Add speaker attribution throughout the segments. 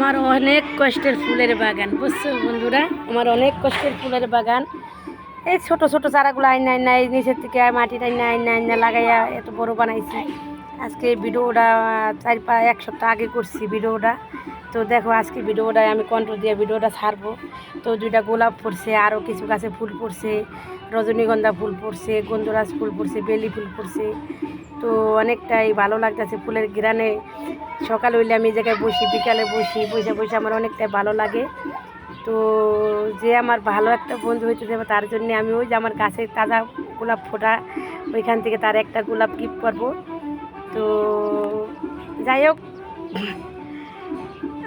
Speaker 1: আমার অনেক কষ্টের ফুলের বাগান, বুঝছো বন্ধুরা? আমার অনেক কষ্টের ফুলের বাগান। এই ছোট ছোট চারাগুলো আইনা আইনা এই নিচের থেকে মাটিটা আইনা আইনা আইনা লাগাইয়া এত বড় বানাইছি। আজকে ভিডিওটা এক সপ্তাহ আগে করছি ভিডিওটা। তো দেখো আজকে ভিডিওটায় আমি কন্ট্রোল দিয়ে ভিডিওটা ছাড়বো। তো 2টা গোলাপ পড়ছে, আরও কিছু গাছে ফুল পড়ছে, রজনীগন্ধা ফুল পড়ছে, গন্ধরাজ ফুল পড়ছে, বেলি ফুল পড়ছে। তো অনেকটাই ভালো লাগতেছে ফুলের ঘ্রাণে। সকাল হইলে আমি এই জায়গায় বসি, বিকালে বসি, বসে বসে আমার অনেকটাই ভালো লাগে। তো যে আমার ভালো একটা বন্ধু হইতে যাবে তার জন্য আমি ওই যে আমার গাছে তাজা গোলাপ ফোটা, ওইখান থেকে তার একটা গোলাপ গিফট করবো। তো যাই হোক,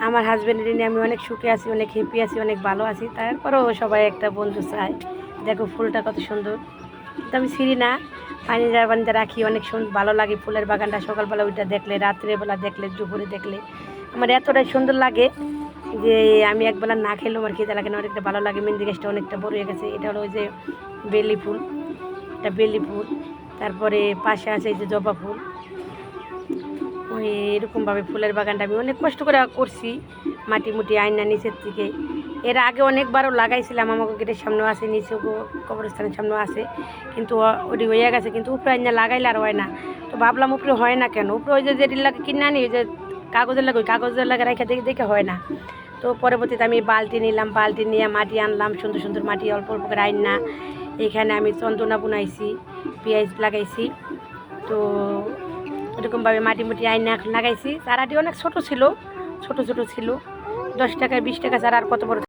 Speaker 1: আমার হাজব্যান্ডের নিয়ে আমি অনেক সুখে আছি, অনেক হ্যাপি আছি, অনেক ভালো আছি। তারপরেও সবাই একটা বন্ধু চায়। দেখো ফুলটা কত সুন্দর। তো আমি ছিঁড়ি না, পানিতে রাখি, অনেক সুন্দর ভালো লাগে ফুলের বাগানটা। সকালবেলা ওইটা দেখলে, রাত্রেবেলা দেখলে, দুপুরে দেখলে আমার এতটাই সুন্দর লাগে যে আমি একবেলা না খেলেও আমার খেতে লাগে না, অনেকটা ভালো লাগে। মেহেন্দি গাছটা অনেকটা বড় হয়ে গেছে। এটা হলো ওই যে বেলি ফুল, এটা বেলি ফুল। তারপরে পাশে আছে এই যে জবা ফুল। ওই এরকমভাবে ফুলের বাগানটা আমি অনেক কষ্ট করে করছি, মাটি মুটি আইনা নিচের থেকে। এর আগে অনেকবারও লাগাইছিলাম, আমাকে গেটের সামনেও আছে, নিচে কবরস্থানের সামনেও আছে, কিন্তু ওটি হয়ে গেছে। কিন্তু উপরে আইনা লাগাইলে আর হয় না। তো ভাবলাম উপরে হয় না কেন, উপরে ওই যে যেটির লাগে কিনে আনি, ওই যে কাগজের লাগে, ওই কাগজের লাগে রেখে দেখে দেখে হয় না। তো পরবর্তীতে আমি বালতি নিলাম, বালতি নিয়ে মাটি আনলাম, সুন্দর সুন্দর মাটি অল্প অল্প করে আইন না। এখানে আমি চন্দনা বুনাইছি, পেঁয়াজ লাগাইছি। তো এরকমভাবে মাটি মুটি আইনা লাগাইছি। চারাটি অনেক ছোট ছিল, ছোট ছোট ছিল, 10 টাকায় 20 টাকা চারা, আর কত বড়।